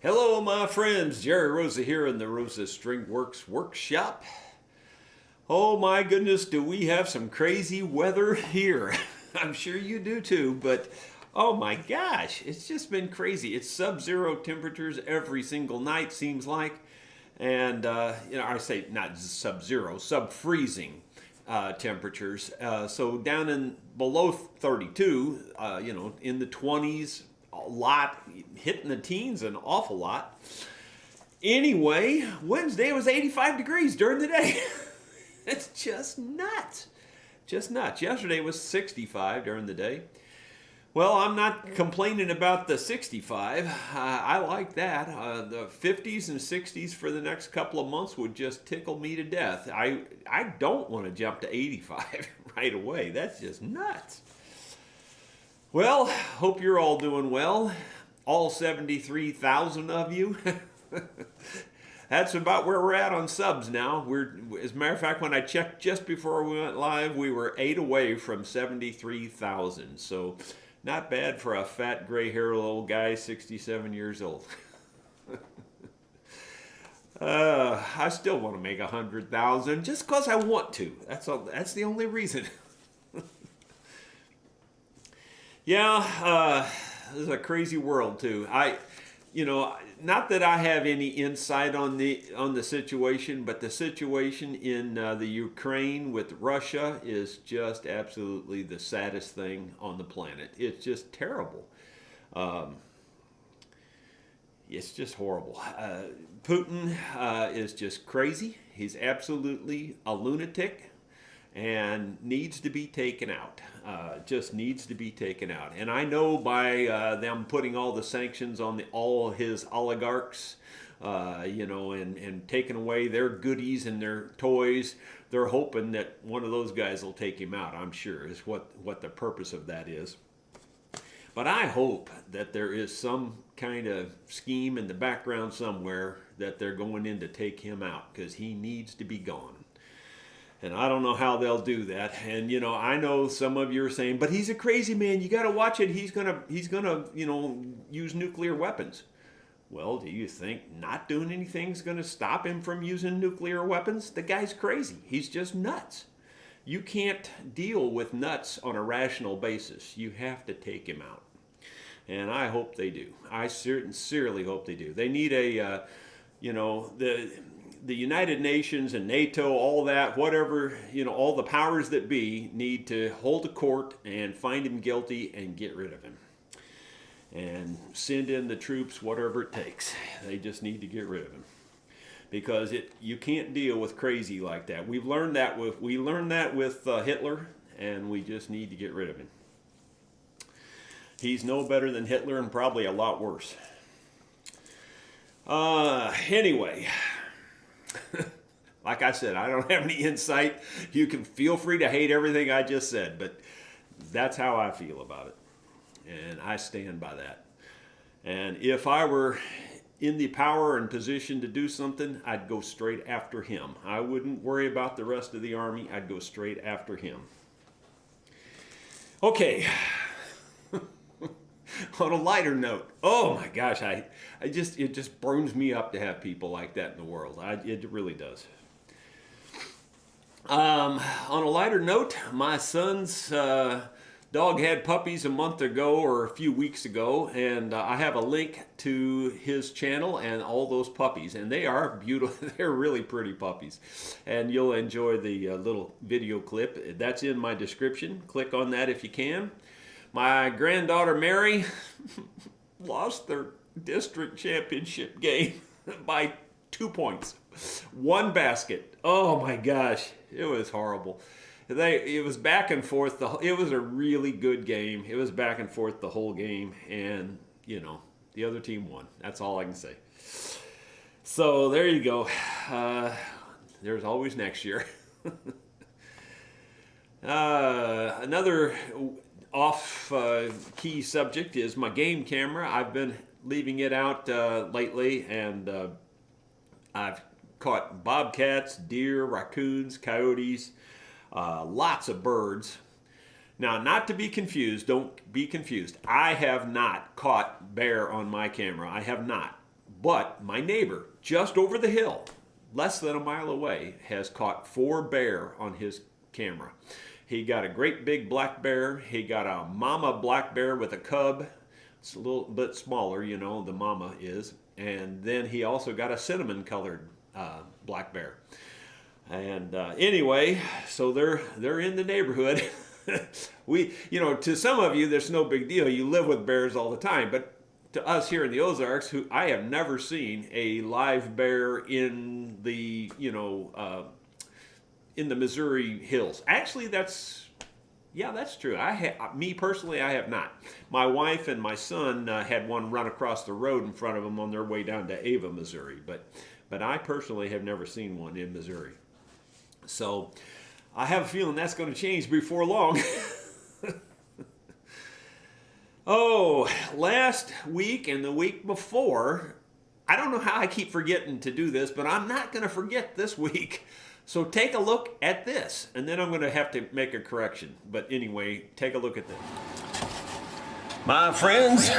Hello, my friends. Jerry Rosa here in the Rosa String Works workshop. Oh my goodness, do we have some crazy weather here? I'm sure you do too, but oh my gosh, it's just been crazy. It's sub-zero temperatures every single night, seems like. And, I say not sub-zero, sub-freezing temperatures. So down in below 32, in the 20s, a lot, hitting the teens an awful lot. Anyway, Wednesday was 85 degrees during the day. It's just nuts. Just nuts. Yesterday was 65 during the day. Well, I'm not complaining about the 65. I like that. The 50s and 60s for the next couple of months would just tickle me to death. I don't want to jump to 85 right away. That's just nuts. Well, hope you're all doing well. All 73,000 of you. That's about where we're at on subs now. As a matter of fact, when I checked just before we went live, we were 8 away from 73,000. So not bad for a fat, gray-haired old guy, 67 years old. I still want to make 100,000 just because I want to. That's the only reason. Yeah, this is a crazy world too. Not that I have any insight on the situation, but the situation in the Ukraine with Russia is just absolutely the saddest thing on the planet. It's just terrible. It's just horrible. Putin is just crazy. He's absolutely a lunatic and needs to be taken out. Just needs to be taken out. And I know by them putting all the sanctions on all his oligarchs, and taking away their goodies and their toys, they're hoping that one of those guys will take him out, I'm sure, is what the purpose of that is. But I hope that there is some kind of scheme in the background somewhere that they're going in to take him out, because he needs to be gone. And I don't know how they'll do that. And I know some of you are saying, "But he's a crazy man. You got to watch it. He's gonna, use nuclear weapons." Well, do you think not doing anything is going to stop him from using nuclear weapons? The guy's crazy. He's just nuts. You can't deal with nuts on a rational basis. You have to take him out. And I hope they do. I sincerely hope they do. They need the United Nations and NATO, all that, whatever, all the powers that be need to hold a court and find him guilty and get rid of him. And send in the troops, whatever it takes. They just need to get rid of him. Because you can't deal with crazy like that. We learned that with Hitler, and we just need to get rid of him. He's no better than Hitler and probably a lot worse. Anyway. Like I said, I don't have any insight. You can feel free to hate everything I just said, but that's how I feel about it. And I stand by that. And if I were in the power and position to do something, I'd go straight after him. I wouldn't worry about the rest of the army. I'd go straight after him. Okay. On a lighter note, oh my gosh, it just burns me up to have people like that in the world. It really does. On a lighter note, my son's dog had puppies a month ago or a few weeks ago, and I have a link to his channel and all those puppies, and they are beautiful. They're really pretty puppies, and you'll enjoy the little video clip. That's in my description. Click on that if you can. My granddaughter Mary lost their district championship game by 2 points. One basket. Oh my gosh, it was horrible. It was back and forth. It was a really good game. It was back and forth the whole game, and the other team won. That's all I can say. So there you go. There's always next year. Another off-key subject is my game camera. I've been leaving it out lately, and I've caught bobcats, deer, raccoons, coyotes, lots of birds. Now, not to be confused, don't be confused. I have not caught bear on my camera. I have not. But my neighbor, just over the hill, less than a mile away, has caught 4 bear on his camera. He got a great big black bear. He got a mama black bear with a cub. It's a little bit smaller, you know, the mama is. And then he also got a cinnamon colored black bear. And anyway, so they're in the neighborhood. You know, to some of you, there's no big deal. You live with bears all the time. But to us here in the Ozarks, who I have never seen a live bear in the, you know, in the Missouri hills. Actually, that's true. Me personally, I have not. My wife and my son had one run across the road in front of them on their way down to Ava, Missouri. But I personally have never seen one in Missouri. So I have a feeling that's going to change before long. Oh, last week and the week before, I don't know how I keep forgetting to do this, but I'm not going to forget this week. So take a look at this, and then I'm going to have to make a correction. But anyway, take a look at this. My friends,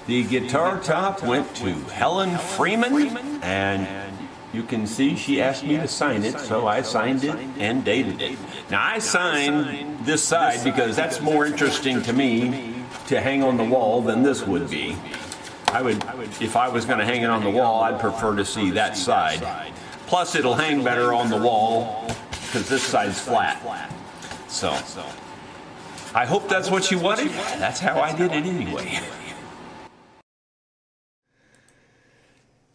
the guitar top went to Helen Freeman, and you can see she asked me to sign it, so I signed it and dated it. Now I signed this side because that's more interesting to me to hang on the wall than this would be. If I was going to hang it on the wall, I'd prefer to see that side. Plus it'll hang better on the wall because this side's flat. So I hope that's what you wanted. That's how I did it anyway.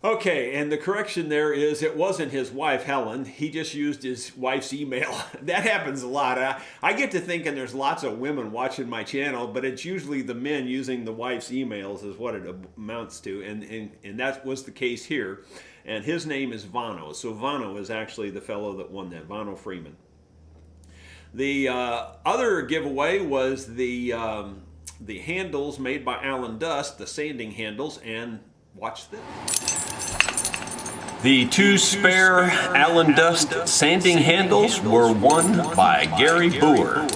Okay, and the correction there is it wasn't his wife, Helen. He just used his wife's email. That happens a lot. I get to thinking there's lots of women watching my channel, but it's usually the men using the wife's emails is what it amounts to, and that was the case here. And his name is Vano. So Vano is actually the fellow that won that, Vano Freeman. The other giveaway was the handles made by Alan Dust, the sanding handles, and watch this. The 2 spare Allen Dust sanding handles were won by Gary Boer,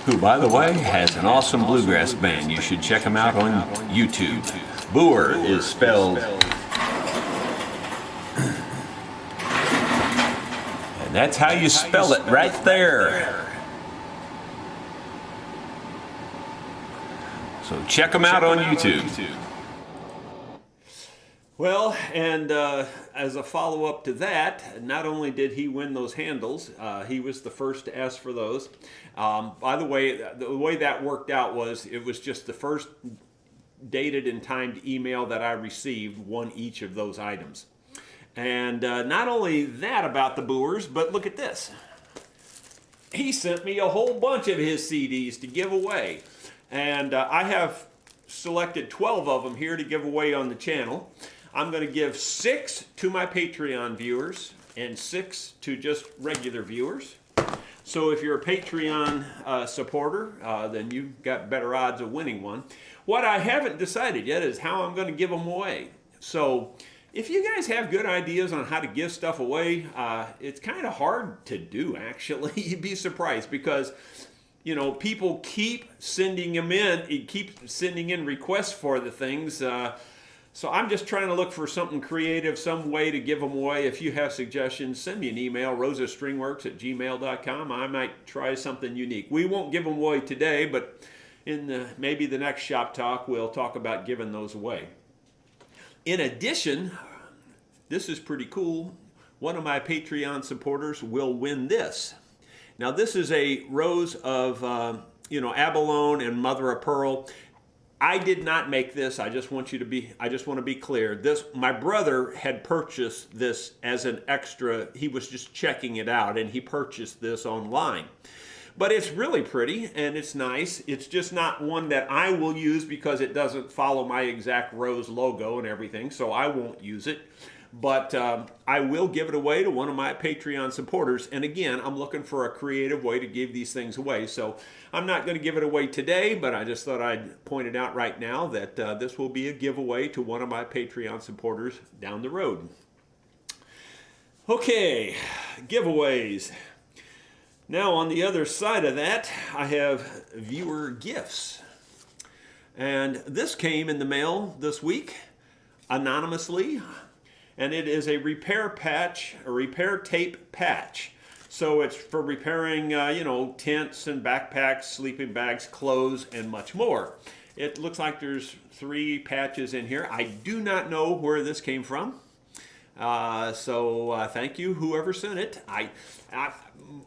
who, by the way, has an awesome bluegrass band. You should check him out on YouTube. Boer is spelled, and that's how you spell it right there. So check him out on YouTube. Well, and as a follow-up to that, not only did he win those handles, he was the first to ask for those. By the way that worked out was it was just the first dated and timed email that I received won each of those items. And not only that about the Boers, but look at this. He sent me a whole bunch of his CDs to give away. And I have selected 12 of them here to give away on the channel. I'm going to give 6 to my Patreon viewers and 6 to just regular viewers. So if you're a Patreon supporter, then you've got better odds of winning one. What I haven't decided yet is how I'm going to give them away. So if you guys have good ideas on how to give stuff away, it's kind of hard to do, actually. You'd be surprised because, you know, people keep sending them in, keep sending in requests for the things. So I'm just trying to look for something creative, some way to give them away. If you have suggestions, send me an email, rosastringworks@gmail.com. I might try something unique. We won't give them away today, but in maybe the next Shop Talk, we'll talk about giving those away. In addition, this is pretty cool. One of my Patreon supporters will win this. Now this is a rose of, abalone and mother of pearl. I did not make this. I just want to be clear. My brother had purchased this as an extra. He was just checking it out and he purchased this online. But it's really pretty and it's nice. It's just not one that I will use because it doesn't follow my exact rose logo and everything, so I won't use it. But I will give it away to one of my Patreon supporters. And again, I'm looking for a creative way to give these things away. So I'm not going to give it away today, but I just thought I'd point it out right now that this will be a giveaway to one of my Patreon supporters down the road. Okay, giveaways. Now on the other side of that, I have viewer gifts. And this came in the mail this week. anonymously, and it is a repair patch, a repair tape patch. So it's for repairing, tents and backpacks, sleeping bags, clothes, and much more. It looks like there's 3 patches in here. I do not know where this came from. So thank you, whoever sent it.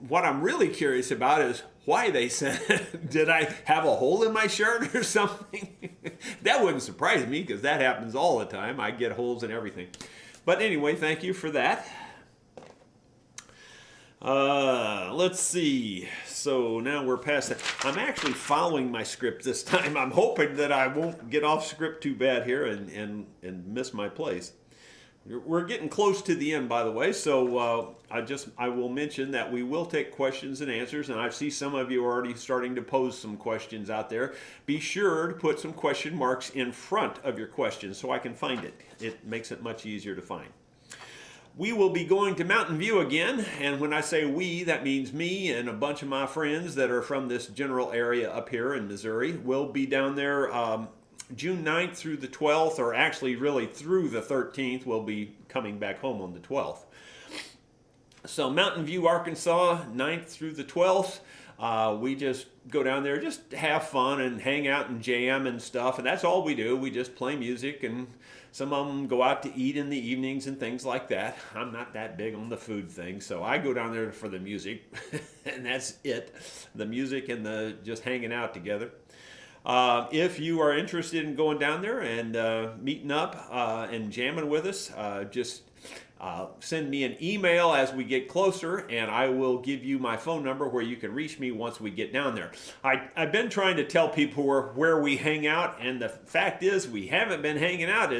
What I'm really curious about is why they sent it. Did I have a hole in my shirt or something? That wouldn't surprise me because that happens all the time. I get holes in everything. But anyway, thank you for that. Let's see. So now we're past that. I'm actually following my script this time. I'm hoping that I won't get off script too bad here and miss my place. We're getting close to the end, by the way, so I will mention that we will take questions and answers, and I see some of you are already starting to pose some questions out there. Be sure to put some question marks in front of your questions so I can find it. It makes it much easier to find. We will be going to Mountain View again, and when I say we, that means me and a bunch of my friends that are from this general area up here in Missouri. We'll be down there June 9th through the 12th, or actually really through the 13th. We'll be coming back home on the 12th. So Mountain View, Arkansas, 9th through the 12th. We just go down there, just have fun and hang out and jam and stuff, and that's all we do. We just play music, and some of them go out to eat in the evenings and things like that. I'm not that big on the food thing, so I go down there for the music, and that's it. The music and the just hanging out together. If you are interested in going down there and meeting up and jamming with us, just send me an email as we get closer, and I will give you my phone number where you can reach me once we get down there. I've been trying to tell people where we hang out, and the fact is we haven't been hanging out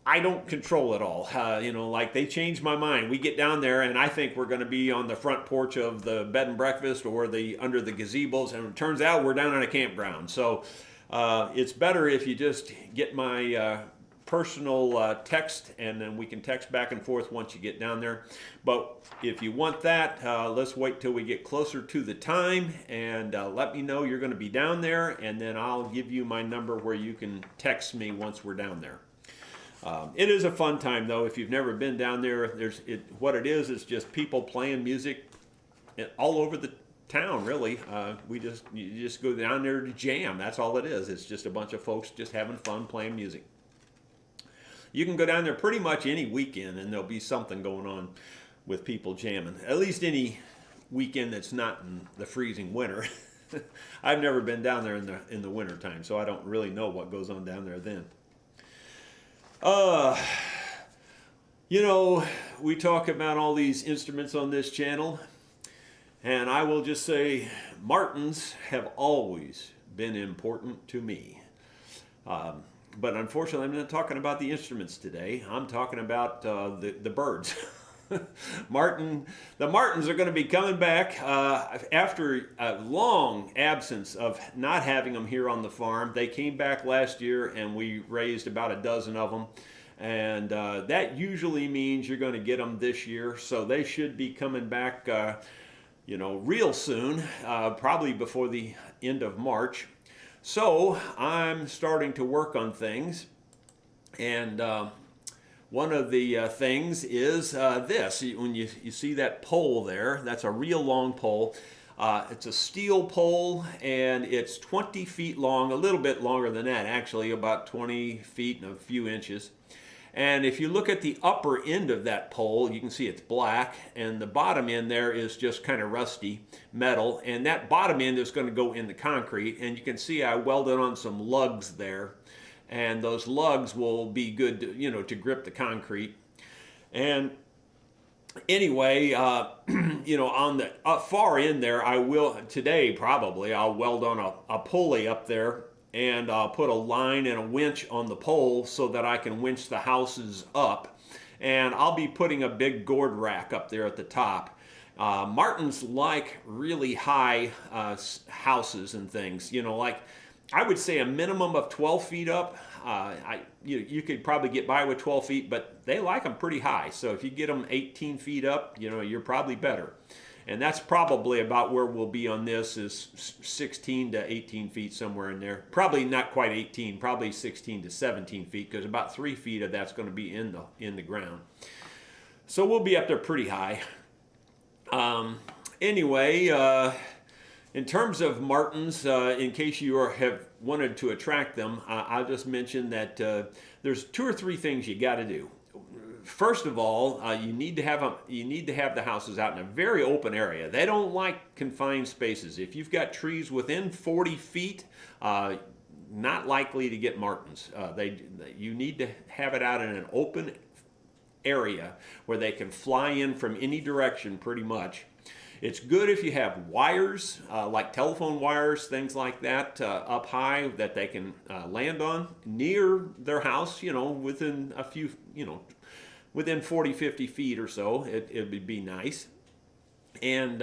I don't control it all. Like they changed my mind. We get down there and I think we're going to be on the front porch of the bed and breakfast or under the gazebos, and it turns out we're down on a campground. So it's better if you just get my personal text, and then we can text back and forth once you get down there. But if you want that, let's wait till we get closer to the time and let me know you're going to be down there, and then I'll give you my number where you can text me once we're down there. It is a fun time, though. If you've never been down there, what it is just people playing music all over the town, really. You just go down there to jam. That's all it is. It's just a bunch of folks just having fun playing music. You can go down there pretty much any weekend, and there'll be something going on with people jamming. At least any weekend that's not in the freezing winter. I've never been down there in the winter time, so I don't really know what goes on down there then. We talk about all these instruments on this channel, and I will just say Martins have always been important to me. But unfortunately, I'm not talking about the instruments today. I'm talking about the birds. The Martins are going to be coming back after a long absence of not having them here on the farm. They came back last year, and we raised about a dozen of them. And that usually means you're going to get them this year. So they should be coming back, real soon, probably before the end of March. So I'm starting to work on things, and one of the things is this. When you see that pole there, that's a real long pole. It's a steel pole, and it's 20 feet long, a little bit longer than that actually, about 20 feet and a few inches. And if you look at the upper end of that pole, you can see it's black, and the bottom end there is just kind of rusty metal, and that bottom end is going to go in the concrete, and you can see I welded on some lugs there, and those lugs will be good to grip the concrete. And anyway, on the far end there, I'll weld on a pulley up there, and I'll put a line and a winch on the pole so that I can winch the houses up. And I'll be putting a big gourd rack up there at the top. Martins like really high houses and things, like I would say a minimum of 12 feet up. You could probably get by with 12 feet, but they like them pretty high. So if you get them 18 feet up, you're probably better. And that's probably about where we'll be on this, is 16 to 18 feet, somewhere in there. Probably not quite 18, probably 16 to 17 feet, because about 3 feet of that's going to be in the ground. So we'll be up there pretty high. Anyway, in terms of martins, in case you have wanted to attract them, I'll just mention that there's 2 or 3 things you got to do. First of all, you need to have the houses out in a very open area. They don't like confined spaces. If you've got trees within 40 feet, not likely to get martins. You need to have it out in an open area where they can fly in from any direction, pretty much. It's good if you have wires, like telephone wires, things like that, up high that they can land on near their house, within a few, within 40, 50 feet or so. It would be nice. And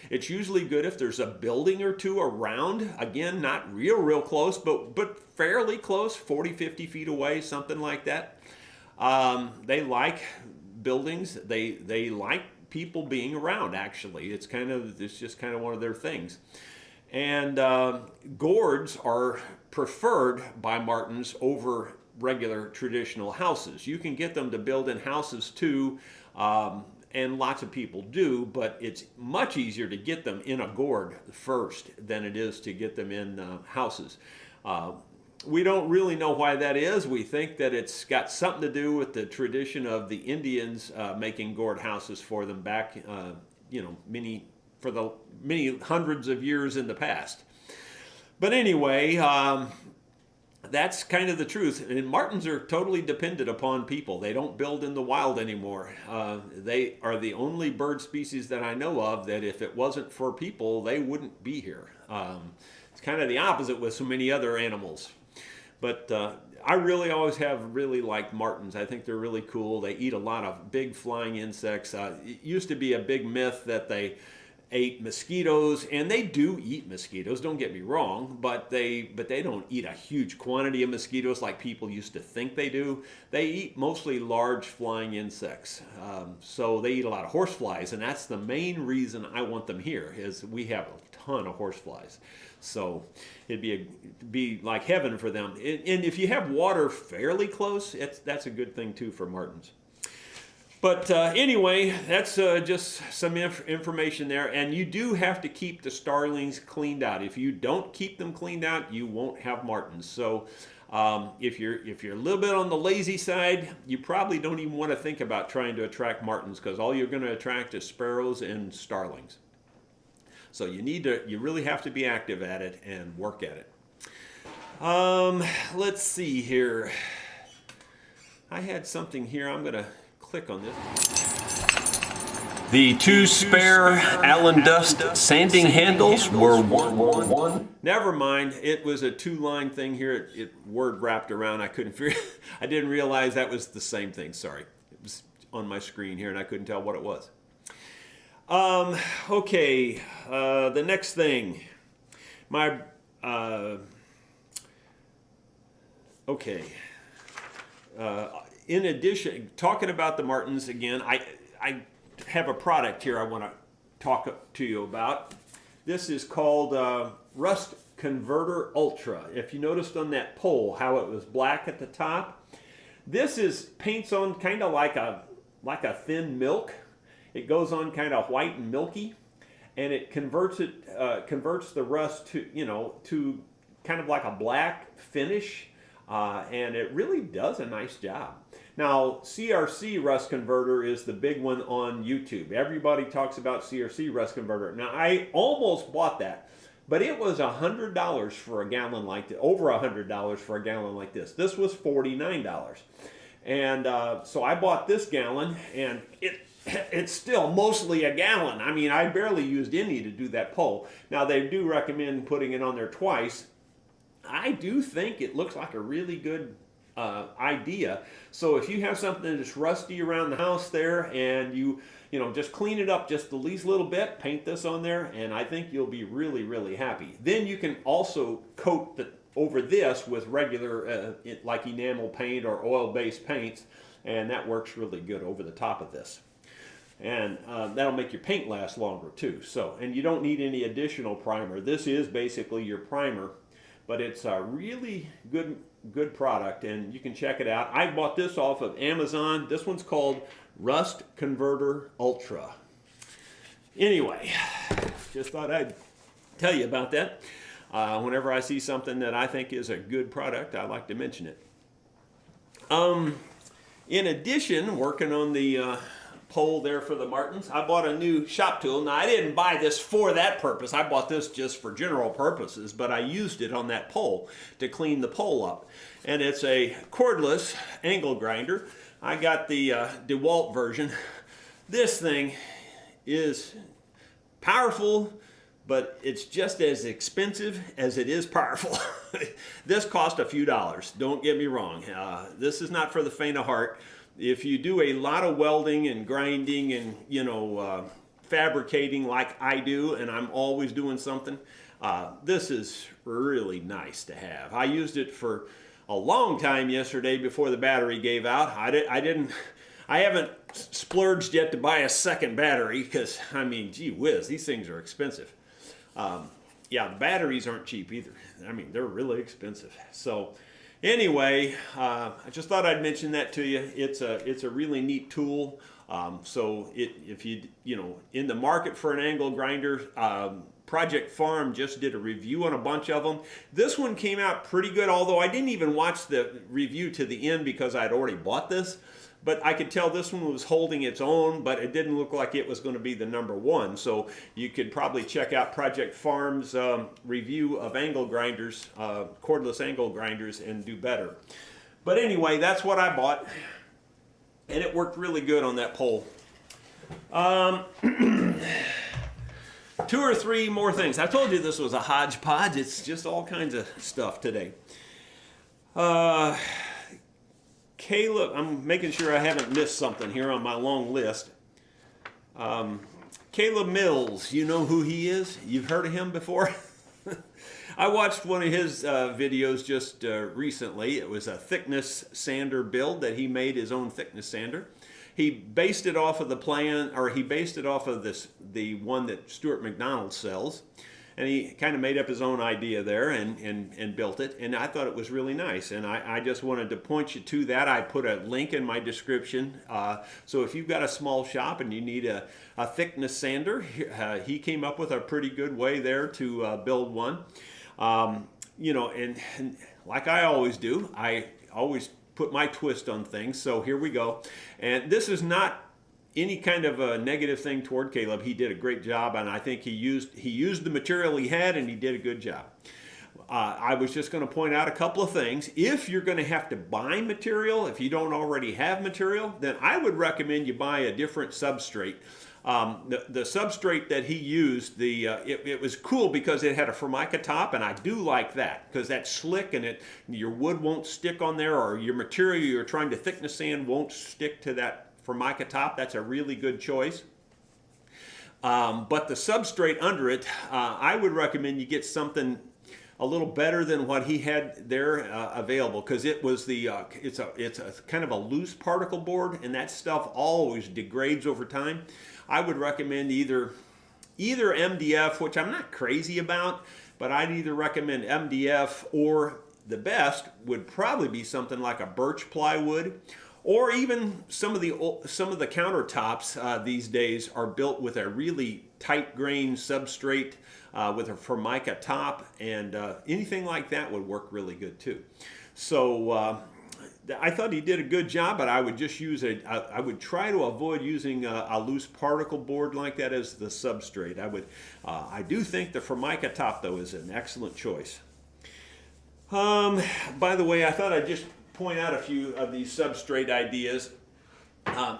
it's usually good if there's a building or two around. Again, not real close, but fairly close, 40, 50 feet away, something like that. They like buildings. They like people being around, actually. It's just kind of one of their things. And gourds are preferred by martins over regular traditional houses. You can get them to build in houses too, and lots of people do, but it's much easier to get them in a gourd first than it is to get them in houses. We don't really know why that is. We think that it's got something to do with the tradition of the Indians making gourd houses for them back, many hundreds of years in the past. But anyway, that's kind of the truth. And martins are totally dependent upon people. They don't build in the wild anymore. They are the only bird species that I know of that if it wasn't for people, they wouldn't be here. It's kind of the opposite with so many other animals. But I always have really liked martins. I think they're really cool. They eat a lot of big flying insects. It used to be a big myth that they ate mosquitoes, and they do eat mosquitoes, don't get me wrong, but they don't eat a huge quantity of mosquitoes like people used to think they do. They eat mostly large flying insects. So they eat a lot of horseflies, and that's the main reason I want them here, is we have a ton of horseflies. So it'd be like heaven for them. And if you have water fairly close, that's a good thing too for martins. But anyway, that's just some information there. And you do have to keep the starlings cleaned out. If you don't keep them cleaned out, you won't have martins. So if you're a little bit on the lazy side, you probably don't even want to think about trying to attract martins, because all you're going to attract is sparrows and starlings. So you really have to be active at it and work at it. Let's see here. I had something here. I'm going to click on this. The 2 spare Allen Dust sanding handles were one. Never mind. It was a 2-line thing here. It word wrapped around. I didn't realize that was the same thing. Sorry. It was on my screen here and I couldn't tell what it was. Okay. The next thing. In addition, talking about the martins again, I have a product here I want to talk to you about. This is called Rust Converter Ultra. If you noticed on that pole how it was black at the top, this paints on kind of like a thin milk. It goes on kind of white and milky, and it converts the rust to kind of like a black finish, and it really does a nice job. Now, CRC Rust Converter is the big one on YouTube. Everybody talks about CRC Rust Converter. Now, I almost bought that, but it was $100 for a gallon like this, over $100 for a gallon like this. This was $49. And so I bought this gallon, and it's still mostly a gallon. I mean, I barely used any to do that pole. Now, they do recommend putting it on there twice. I do think it looks like a really good idea. So if you have something that's rusty around the house there, and you just clean it up just the least little bit, paint this on there, and I think you'll be really happy. Then you can also coat over this with regular like enamel paint or oil-based paints, and that works really good over the top of this. And that'll make your paint last longer too. So, and you don't need any additional primer. This is basically your primer, but it's a really good product, and you can check it out. I bought this off of Amazon. This one's called Rust Converter Ultra. Anyway, just thought I'd tell you about that. Whenever I see something that I think is a good product, I like to mention it. In addition, working on the pole there for the Martins, I bought a new shop tool. Now, I didn't buy this for that purpose. I bought this just for general purposes, but I used it on that pole to clean the pole up. And it's a cordless angle grinder. I got the DeWalt version. This thing is powerful, but it's just as expensive as it is powerful. This cost a few dollars, don't get me wrong. This is not for the faint of heart. If you do a lot of welding and grinding and, fabricating like I do, and I'm always doing something, this is really nice to have. I used it for a long time yesterday before the battery gave out. I haven't splurged yet to buy a second battery because, I mean, gee whiz, these things are expensive. Yeah, the batteries aren't cheap either. I mean, they're really expensive. So anyway, I just thought I'd mention that to you. It's a really neat tool. So if you in the market for an angle grinder, Project Farm just did a review on a bunch of them. This one came out pretty good, although I didn't even watch the review to the end because I'd already bought this. But I could tell this one was holding its own, but it didn't look like it was going to be the #1. So you could probably check out Project Farm's review of angle grinders, cordless angle grinders, and do better. But anyway, that's what I bought, and it worked really good on that pole. 2 or 3 more things. I told you this was a hodgepodge. It's just all kinds of stuff today. Caleb, I'm making sure I haven't missed something here on my long list. Caleb Mills, you know who he is? You've heard of him before? I watched one of his videos just recently. It was a thickness sander build that he made, his own thickness sander. He based it off of the the one that Stuart McDonald sells. And he kind of made up his own idea there and built it. And I thought it was really nice. And I just wanted to point you to that. I put a link in my description. So if you've got a small shop and you need a thickness sander, he came up with a pretty good way there to build one. And like I always do, I always put my twist on things. So here we go. And this is not any kind of a negative thing toward Caleb. He did a great job, and I think he used the material he had, and he did a good job. I was just going to point out a couple of things. If you're going to have to buy material, if you don't already have material, then I would recommend you buy a different substrate. The substrate that he used, it was cool because it had a Formica top, and I do like that because that's slick and your wood won't stick on there, or your material you're trying to thickness sand won't stick to that Formica top. That's a really good choice. But the substrate under it, I would recommend you get something a little better than what he had there available, because it was it's a kind of a loose particle board, and that stuff always degrades over time. I would recommend either MDF, which I'm not crazy about, but I'd either recommend MDF, or the best would probably be something like a birch plywood. Or even some of the countertops these days are built with a really tight grain substrate with a Formica top, and anything like that would work really good too. So I thought he did a good job, but I would just use I would try to avoid using a loose particle board like that as the substrate. I do think the Formica top though is an excellent choice. By the way, I thought I'd just point out a few of these substrate ideas.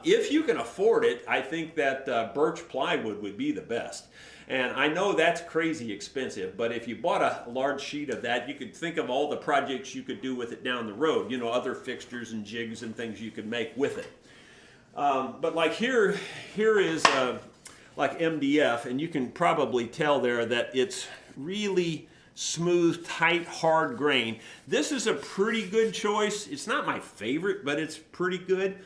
If you can afford it, I think that birch plywood would be the best. And I know that's crazy expensive, but if you bought a large sheet of that, you could think of all the projects you could do with it down the road, other fixtures and jigs and things you could make with it. But like here is like MDF, and you can probably tell there that it's really smooth, tight, hard grain. This is a pretty good choice. It's not my favorite, but it's pretty good.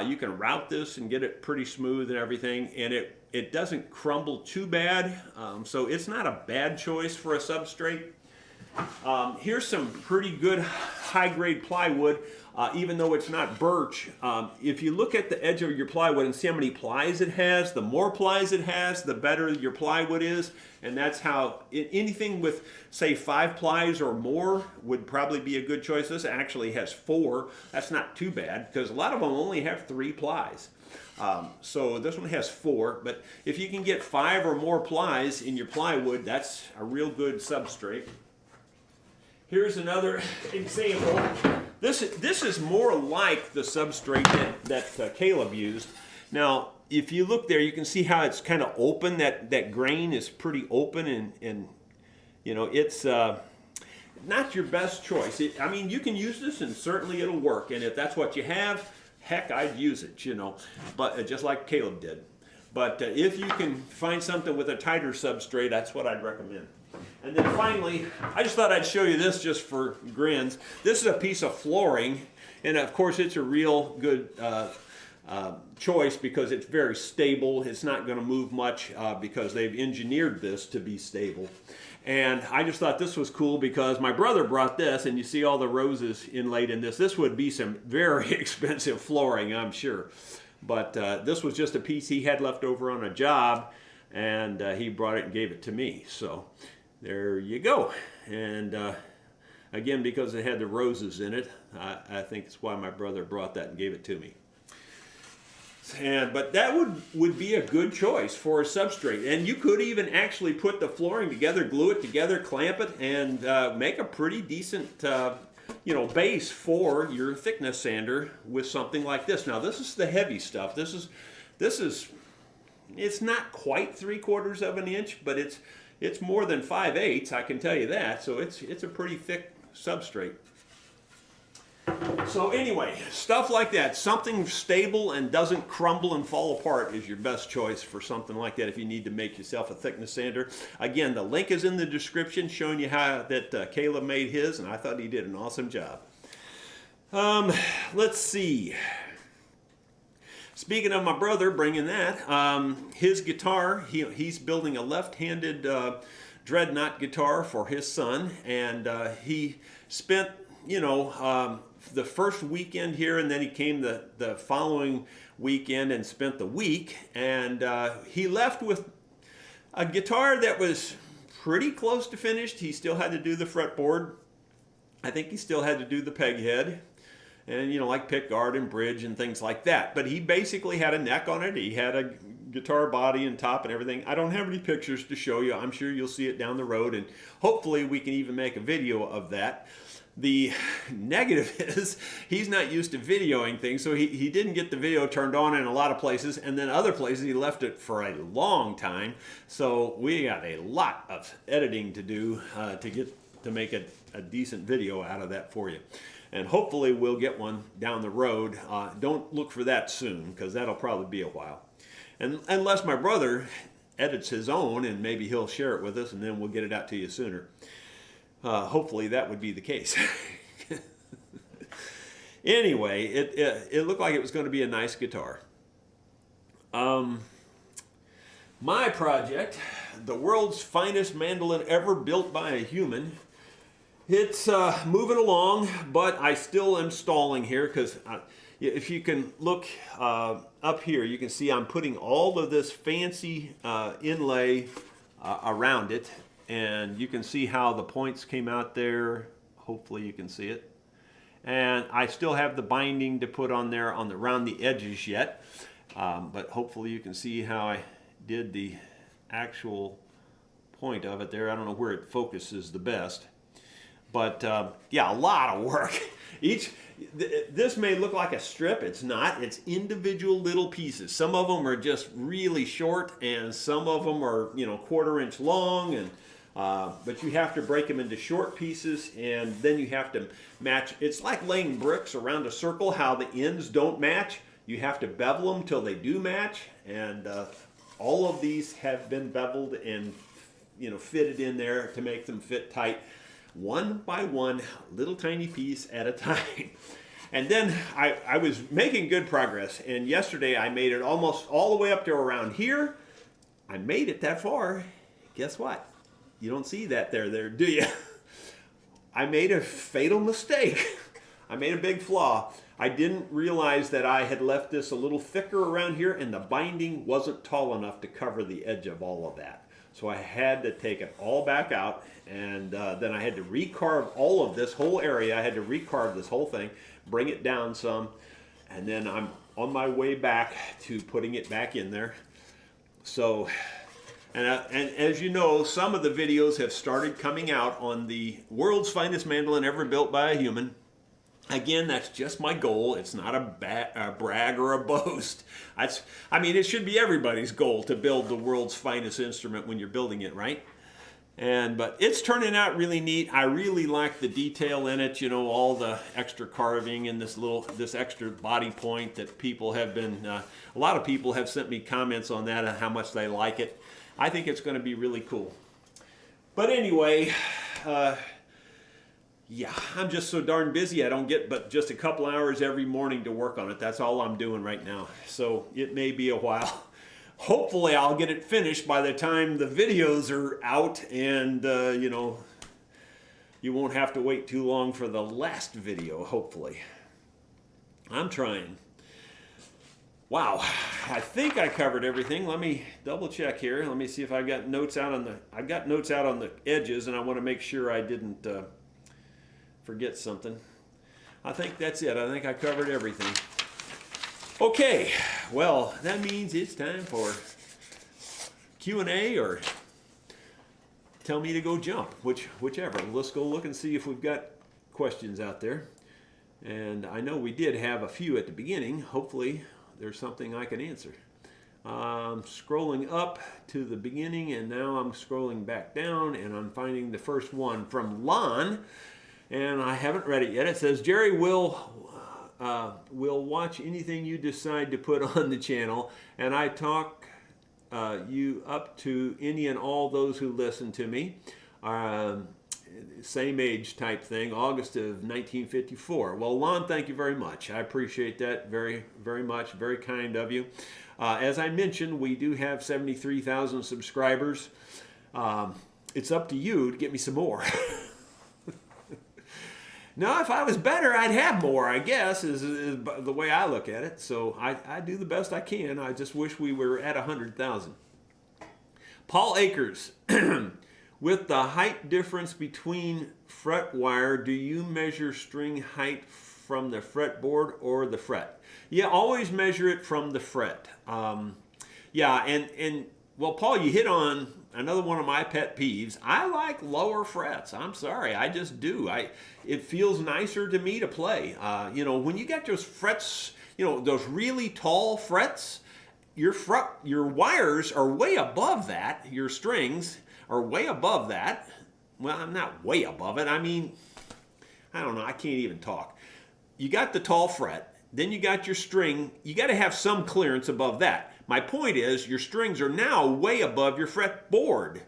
You can route this and get it pretty smooth and everything, and it doesn't crumble too bad, so it's not a bad choice for a substrate. Here's some pretty good high-grade plywood, even though it's not birch. If you look at the edge of your plywood and see how many plies it has, the more plies it has, the better your plywood is. And that's how anything with, say, 5 plies or more would probably be a good choice. This actually has 4. That's not too bad, because a lot of them only have 3 plies. So this one has 4, but if you can get 5 or more plies in your plywood, that's a real good substrate. Here's another example. This is more like the substrate that Caleb used. Now, if you look there, you can see how it's kind of open. That grain is pretty open, and you know, it's not your best choice. I mean, you can use this, and certainly it'll work. And if that's what you have, heck, I'd use it, you know, but just like Caleb did. But if you can find something with a tighter substrate, that's what I'd recommend. And then finally, I just thought I'd show you this just for grins. This is a piece of flooring, and of course it's a real good choice because it's very stable. It's not going to move much because they've engineered this to be stable. And I just thought this was cool because my brother brought this, and you see all the roses inlaid in this. This would be some very expensive flooring, I'm sure. But this was just a piece he had left over on a job, and he brought it and gave it to me. So there you go. And again, because it had the roses in it, I think that's why my brother brought that and gave it to me. But that would be a good choice for a substrate. And you could even actually put the flooring together, glue it together, clamp it, and make a pretty decent base for your thickness sander with something like this. Now, this is the heavy stuff. This is it's not quite 3/4 of an inch, but it's more than 5/8, I can tell you that. So it's a pretty thick substrate. So anyway, stuff like that, something stable and doesn't crumble and fall apart is your best choice for something like that if you need to make yourself a thickness sander. Again, the link is in the description showing you how that Caleb made his, and I thought he did an awesome job. Let's see. Speaking of my brother bringing that, his guitar, he's building a left-handed dreadnought guitar for his son, and he spent, the first weekend here, and then he came the following weekend and spent the week, and he left with a guitar that was pretty close to finished. He still had to do the fretboard. I think he still had to do the peg head, and like pick guard and bridge and things like that. But he basically had a neck on it. He had a guitar body and top and everything. I don't have any pictures to show you. I'm sure you'll see it down the road, and hopefully we can even make a video of that. The negative is he's not used to videoing things, so he didn't get the video turned on in a lot of places, and then other places he left it for a long time. So we got a lot of editing to do to make a decent video out of that for you. And hopefully we'll get one down the road. Don't look for that soon, because that'll probably be a while. And unless my brother edits his own, and maybe he'll share it with us, and then we'll get it out to you sooner. Hopefully that would be the case. Anyway, it looked like it was going to be a nice guitar. My project, the world's finest mandolin ever built by a human, it's moving along, but I still am stalling here because if you can look up here, you can see I'm putting all of this fancy inlay around it. And you can see how the points came out there. Hopefully you can see it. And I still have the binding to put on there around the edges yet. But hopefully you can see how I did the actual point of it there. I don't know where it focuses the best. But yeah, a lot of work. This may look like a strip. It's not. It's individual little pieces. Some of them are just really short, and some of them are 1/4 inch long, and but you have to break them into short pieces, and then you have to match. It's like laying bricks around a circle, how the ends don't match. You have to bevel them till they do match, and all of these have been beveled and fitted in there to make them fit tight, one by one, little tiny piece at a time. And then I was making good progress, and yesterday I made it almost all the way up to around here. I made it that far. Guess what? You don't see that there, do you? I made a fatal mistake. I made a big flaw. I didn't realize that I had left this a little thicker around here, and the binding wasn't tall enough to cover the edge of all of that. So I had to take it all back out, and then I had to recarve all of this whole area. I had to recarve this whole thing, bring it down some, and then I'm on my way back to putting it back in there. So, and as you know, some of the videos have started coming out on the world's finest mandolin ever built by a human. Again, that's just my goal. It's not a brag or a boast. It should be everybody's goal to build the world's finest instrument when you're building it, right? But it's turning out really neat. I really like the detail in it. All the extra carving and this extra body point that people have been. A lot of people have sent me comments on that and how much they like it. I think it's going to be really cool. But anyway. Yeah, I'm just so darn busy. I don't get but just a couple hours every morning to work on it. That's all I'm doing right now. So it may be a while. Hopefully I'll get it finished by the time the videos are out, and you won't have to wait too long for the last video, hopefully. I'm trying. Wow, I think I covered everything. Let me double check here. Let me see if I've got notes out on the edges, and I want to make sure I didn't forget something. I think that's it. I think I covered everything. Okay, well, that means it's time for Q&A or tell me to go jump, whichever. Let's go look and see if we've got questions out there. And I know we did have a few at the beginning. Hopefully there's something I can answer. I'm scrolling up to the beginning, and now I'm scrolling back down, and I'm finding the first one from Lon. And I haven't read it yet. It says, Jerry will watch anything you decide to put on the channel, and I talk you up to any and all those who listen to me. Same age type thing, August of 1954. Well, Lon, thank you very much. I appreciate that very, very much. Very kind of you. As I mentioned, we do have 73,000 subscribers. It's up to you to get me some more. Now, if I was better, I'd have more, I guess, is the way I look at it. So I do the best I can. I just wish we were at 100,000. Paul Akers, with the height difference between fret wire, do you measure string height from the fretboard or the fret? Yeah, always measure it from the fret. Well, Paul, you hit on another one of my pet peeves. I like lower frets. I'm sorry, I just do. It feels nicer to me to play. When you get those frets, those really tall frets, your wires are way above that. Your strings are way above that. Well, I'm not way above it. I mean, I don't know. I can't even talk. You got the tall fret. Then you got your string. You got to have some clearance above that. My point is, your strings are now way above your fretboard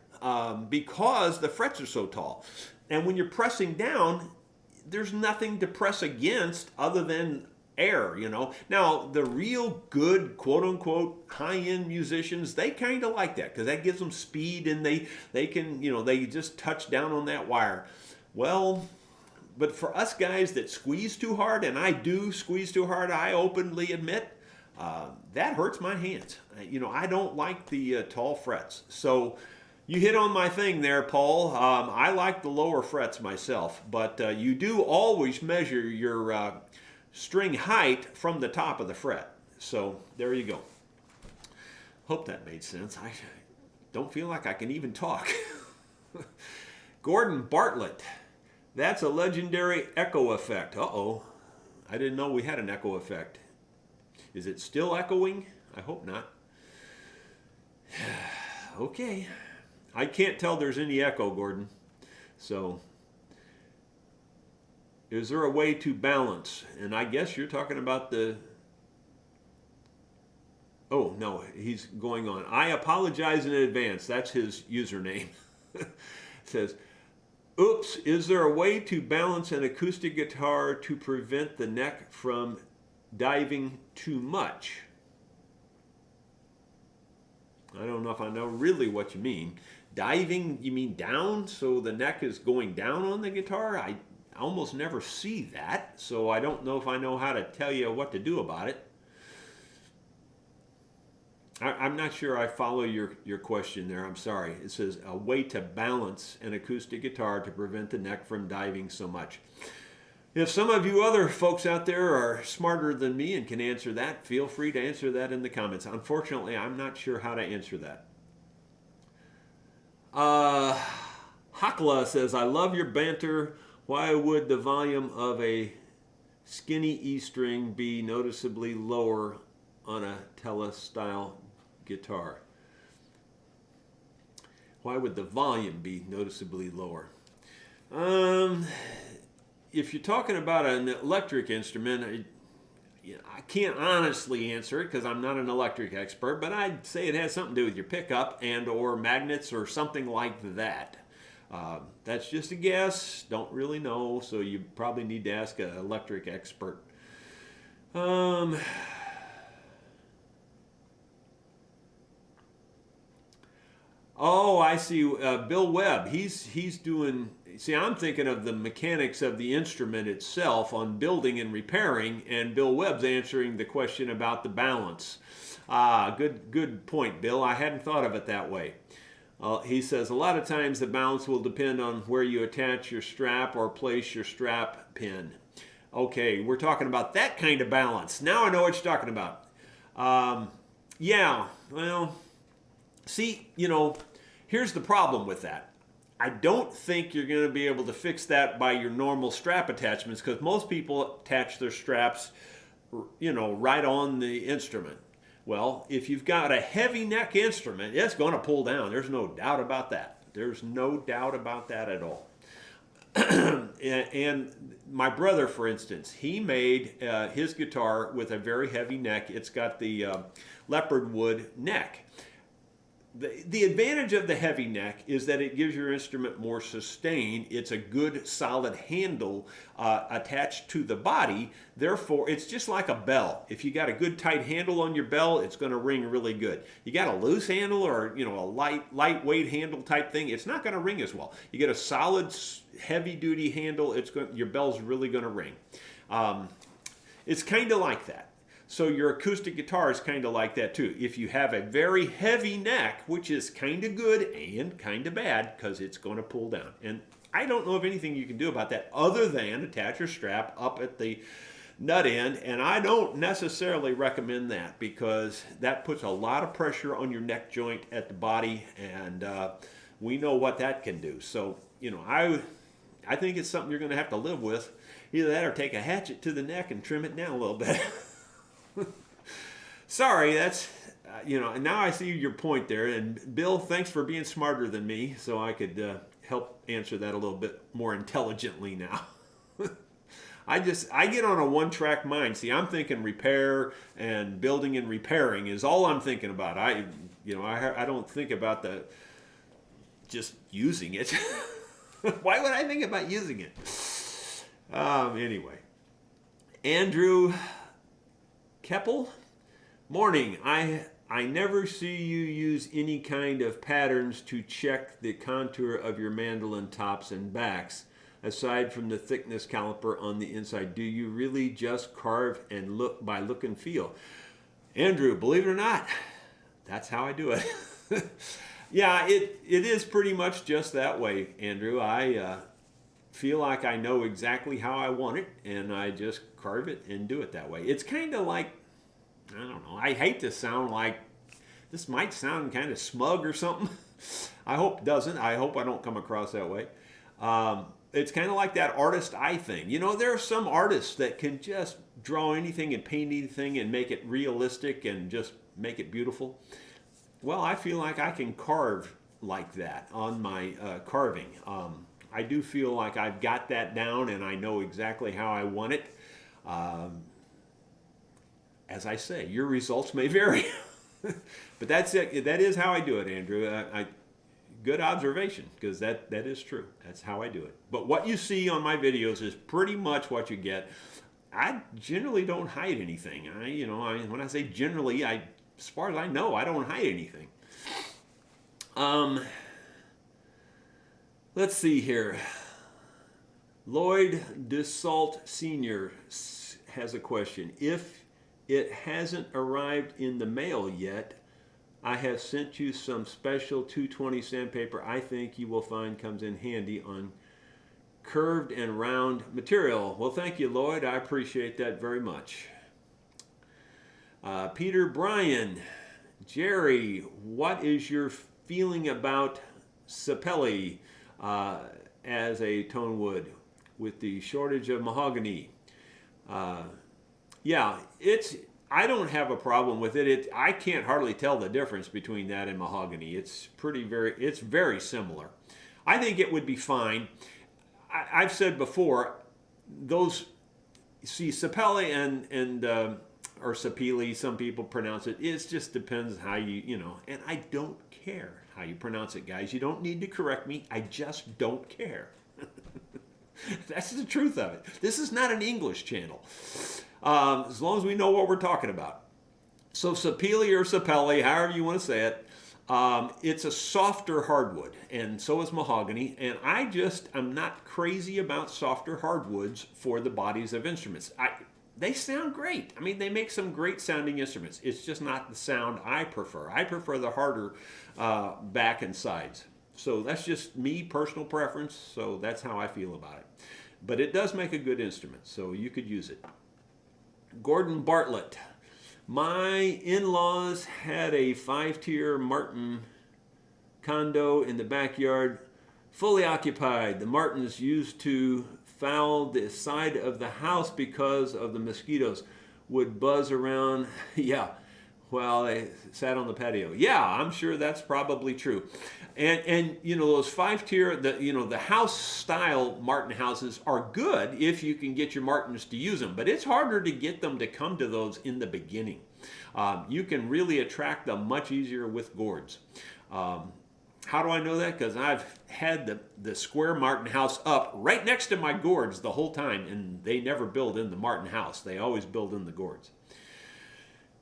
because the frets are so tall. And when you're pressing down, there's nothing to press against other than air, Now, the real good, quote-unquote, high-end musicians, they kind of like that because that gives them speed, and they can, they just touch down on that wire. Well, but for us guys that squeeze too hard, and I do squeeze too hard, I openly admit, that hurts my hands. I don't like the tall frets. So you hit on my thing there, Paul. I like the lower frets myself, but you do always measure your string height from the top of the fret. So there you go. Hope that made sense. I don't feel like I can even talk. Gordon Bartlett. That's a legendary echo effect. Uh-oh. I didn't know we had an echo effect. Is it still echoing? I hope not. Okay. I can't tell there's any echo, Gordon. So, is there a way to balance? And I guess you're talking about the... Oh, no, he's going on. I apologize in advance. That's his username. It says, oops, is there a way to balance an acoustic guitar to prevent the neck from diving too much? I don't know if I know really what you mean. Diving, you mean down? So the neck is going down on the guitar? I almost never see that, so I don't know if I know how to tell you what to do about it. I'm not sure I follow your question there. I'm sorry. It says a way to balance an acoustic guitar to prevent the neck from diving so much. If some of you other folks out there are smarter than me and can answer that, feel free to answer that in the comments. Unfortunately, I'm not sure how to answer that. Hakla says, I love your banter. Why would the volume of a skinny E string be noticeably lower on a Tele-style guitar? Why would the volume be noticeably lower? If you're talking about an electric instrument, I can't honestly answer it because I'm not an electric expert, but I'd say it has something to do with your pickup and or magnets or something like that. That's just a guess. Don't really know, so you probably need to ask an electric expert. Oh, I see. Bill Webb. He's doing. See, I'm thinking of the mechanics of the instrument itself on building and repairing, and Bill Webb's answering the question about the balance. Good point, Bill. I hadn't thought of it that way. He says a lot of times the balance will depend on where you attach your strap or place your strap pin. Okay, we're talking about that kind of balance. Now I know what you're talking about. Yeah, well, see, here's the problem with that. I don't think you're going to be able to fix that by your normal strap attachments because most people attach their straps, right on the instrument. Well, if you've got a heavy neck instrument, it's going to pull down. There's no doubt about that. There's no doubt about that at all. And my brother, for instance, he made his guitar with a very heavy neck. It's got the leopard wood neck. The advantage of the heavy neck is that it gives your instrument more sustain. It's a good solid handle attached to the body. Therefore, it's just like a bell. If you got a good tight handle on your bell, it's going to ring really good. You got a loose handle or a lightweight handle type thing, it's not going to ring as well. You get a solid heavy duty handle, your bell's really going to ring. It's kind of like that. So your acoustic guitar is kind of like that too. If you have a very heavy neck, which is kind of good and kind of bad because it's going to pull down. And I don't know of anything you can do about that other than attach your strap up at the nut end. And I don't necessarily recommend that because that puts a lot of pressure on your neck joint at the body. And we know what that can do. So, I think it's something you're going to have to live with. Either that or take a hatchet to the neck and trim it down a little bit. Sorry, that's, and now I see your point there. And Bill, thanks for being smarter than me so I could help answer that a little bit more intelligently now. I get on a one-track mind. See, I'm thinking repair and building and repairing is all I'm thinking about. I don't think about just using it. Why would I think about using it? Anyway, Andrew Keppel, morning. I never see you use any kind of patterns to check the contour of your mandolin tops and backs, aside from the thickness caliper on the inside. Do you really just carve and look by look and feel? Andrew, believe it or not, that's how I do it. Yeah, it is pretty much just that way, Andrew. I feel like I know exactly how I want it, and I just carve it and do it that way. It's kind of like, I don't know, I hate to sound like, this might sound kind of smug or something. I hope it doesn't. I hope I don't come across that way. It's kind of like that artist eye thing. There are some artists that can just draw anything and paint anything and make it realistic and just make it beautiful. Well, I feel like I can carve like that on my carving. I do feel like I've got that down and I know exactly how I want it. As I say, your results may vary. But that's it. That is how I do it, Andrew. good observation, because that is true. That's how I do it. But what you see on my videos is pretty much what you get. I generally don't hide anything. When I say generally, as far as I know, I don't hide anything. Let's see here. Lloyd DeSalt Sr. has a question. If it hasn't arrived in the mail yet, I have sent you some special 220 sandpaper I think you will find comes in handy on curved and round material. Well, thank you, Lloyd. I appreciate that very much. Peter Bryan. Jerry, what is your feeling about sapelli as a tone wood with the shortage of mahogany? Yeah, I don't have a problem with it. I can't hardly tell the difference between that and mahogany. It's very similar. I think it would be fine. I've said before, sapelli or sapili, some people pronounce it. It just depends how and I don't care how you pronounce it, guys. You don't need to correct me. I just don't care. That's the truth of it. This is not an English channel. As long as we know what we're talking about. So sapili or sapelli, however you want to say it, it's a softer hardwood, and so is mahogany. And I'm not crazy about softer hardwoods for the bodies of instruments. They sound great. I mean, they make some great sounding instruments. It's just not the sound I prefer. I prefer the harder back and sides. So that's just me, personal preference. So that's how I feel about it. But it does make a good instrument, so you could use it. Gordon Bartlett. My in-laws had a 5-tier Martin condo in the backyard, fully occupied. The Martins used to foul the side of the house because of the mosquitoes would buzz around. Yeah, while they sat on the patio. Yeah, I'm sure that's probably true. And those 5-tier, the house style Martin houses are good if you can get your Martins to use them, but it's harder to get them to come to those in the beginning. You can really attract them much easier with gourds. How do I know that? Because I've had the square Martin house up right next to my gourds the whole time, and they never build in the Martin house. They always build in the gourds.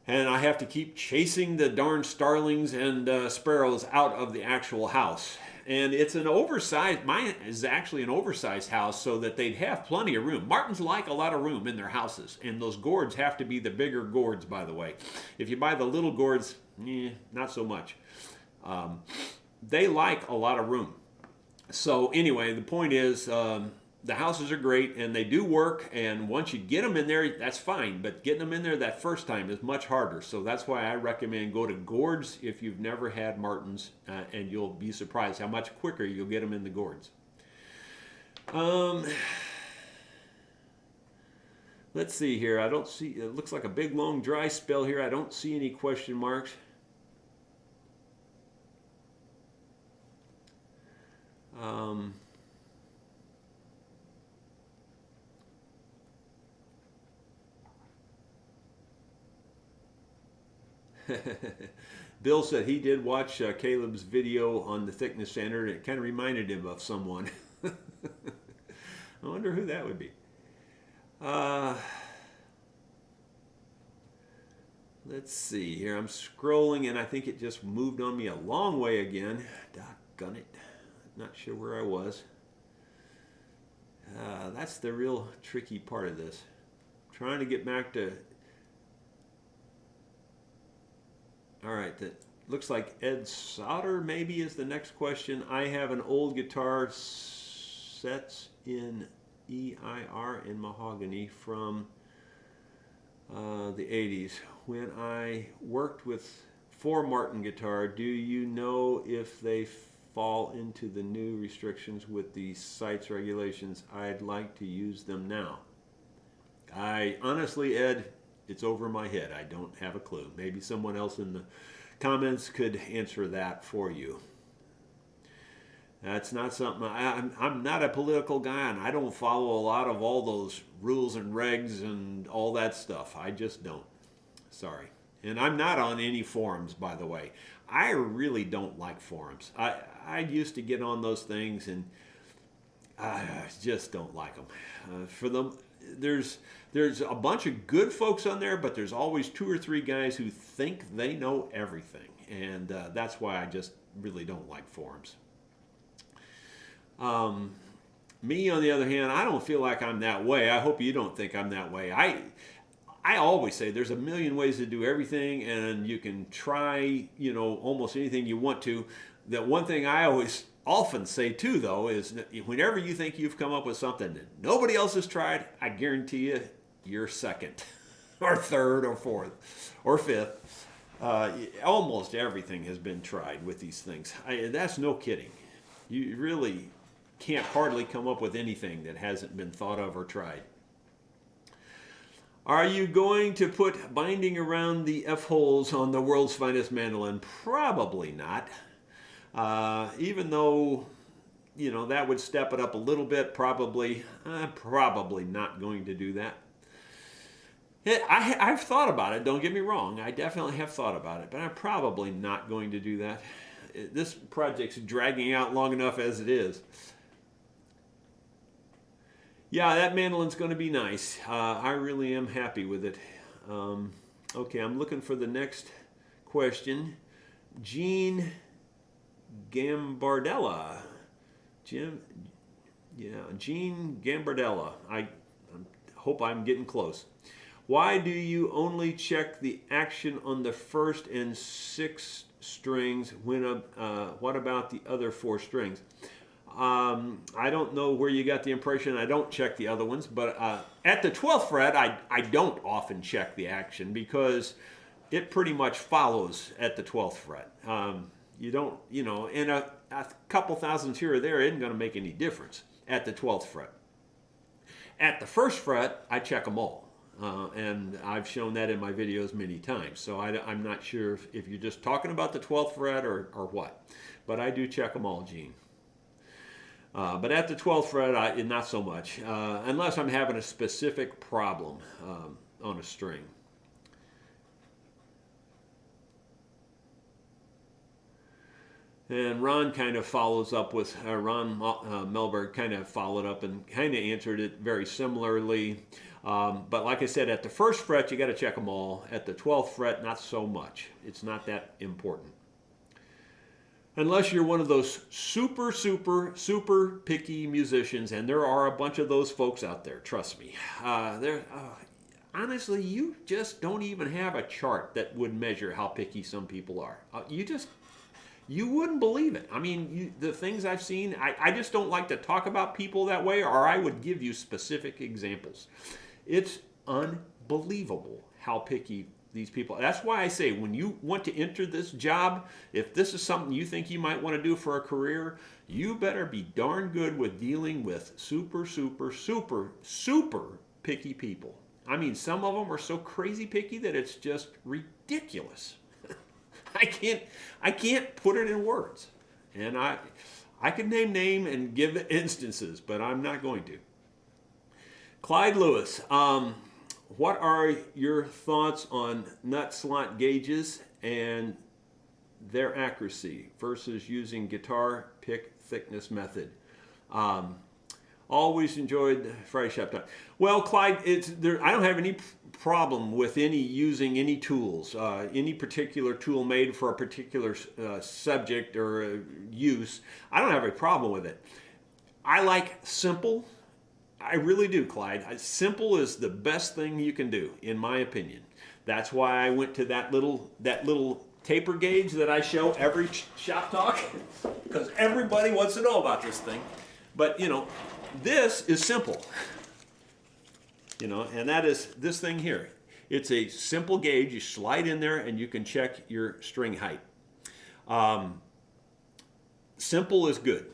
And I have to keep chasing the darn starlings and sparrows out of the actual house. And it's mine is actually an oversized house so that they'd have plenty of room. Martins like a lot of room in their houses, and those gourds have to be the bigger gourds, by the way. If you buy the little gourds, not so much. They like a lot of room. So anyway, the point is, the houses are great and they do work, and once you get them in there, that's fine, but getting them in there that first time is much harder. So that's why I recommend go to gourds if you've never had Martins, and you'll be surprised how much quicker you'll get them in the gourds. Let's see here. I don't see, it looks like a big long dry spell here. I don't see any question marks. Bill said he did watch Caleb's video on the thickness sander, and it kind of reminded him of someone. I wonder who that would be. Let's see here. I'm scrolling, and I think it just moved on me a long way again. Doggone it. Not sure where I was. That's the real tricky part of this. Trying to get back to... All right, that looks like Ed Sauter maybe is the next question. I have an old guitar sets in EIR in mahogany from the 80s. When I worked with 4 Martin guitar, do you know if they fall into the new restrictions with the sites regulations? I'd like to use them now. I honestly, Ed, it's over my head. I don't have a clue. Maybe someone else in the comments could answer that for you. That's not something, I'm not a political guy, and I don't follow a lot of all those rules and regs and all that stuff. I just don't. Sorry. And I'm not on any forums, by the way. I really don't like forums. I used to get on those things, and I just don't like them. For them, there's a bunch of good folks on there, but there's always 2 or 3 guys who think they know everything, and that's why I just really don't like forums. Me, on the other hand, I don't feel like I'm that way. I hope you don't think I'm that way. I always say there's a million ways to do everything, and you can try, almost anything you want to. That one thing I always often say too, though, is that whenever you think you've come up with something that nobody else has tried, I guarantee you're second, or third, or fourth, or fifth. Almost everything has been tried with these things. That's no kidding. You really can't hardly come up with anything that hasn't been thought of or tried. Are you going to put binding around the F-holes on the world's finest mandolin? Probably not. Even though, that would step it up a little bit, probably not going to do that. I've thought about it, don't get me wrong. I definitely have thought about it, but I'm probably not going to do that. This project's dragging out long enough as it is. Yeah, that mandolin's going to be nice. I really am happy with it. Okay, I'm looking for the next question. Gene Gambardella. Gene Gambardella. I hope I'm getting close. Why do you only check the action on the 1st and 6th strings? What about the other 4 strings? I don't know where you got the impression I don't check the other ones, but at the 12th fret, I don't often check the action because it pretty much follows at the 12th fret. You don't, and a couple thousandths here or there isn't going to make any difference at the 12th fret. At the 1st fret, I check them all. And I've shown that in my videos many times. So I'm not sure if you're just talking about the 12th fret or what. But I do check them all, Gene. But at the 12th fret, not so much, unless I'm having a specific problem on a string. And Ron kind of follows up with, Ron Melberg kind of followed up and kind of answered it very similarly. But like I said, at the 1st fret, you got to check them all. At the 12th fret, not so much. It's not that important. Unless you're one of those super picky musicians, and there are a bunch of those folks out there, trust me. Honestly, you just don't even have a chart that would measure how picky some people are. You wouldn't believe it. I mean, the things I've seen, I just don't like to talk about people that way, or I would give you specific examples. It's unbelievable how picky these people. That's why I say when you want to enter this job, if this is something you think you might want to do for a career, you better be darn good with dealing with super picky people. I mean, some of them are so crazy picky that it's just ridiculous. I can't put it in words. And I could name and give instances, but I'm not going to. Clyde Lewis, what are your thoughts on nut slot gauges and their accuracy versus using guitar pick thickness method? Always enjoyed the Friday Shop Talk. Well, Clyde, I don't have any problem with using any tools, any particular tool made for a particular subject or use. I don't have a problem with it. I like simple. I really do, Clyde. Simple is the best thing you can do, in my opinion. That's why I went to that little taper gauge that I show every shop talk, because everybody wants to know about this thing. But this is simple. And that is this thing here. It's a simple gauge. You slide in there and you can check your string height. Simple is good.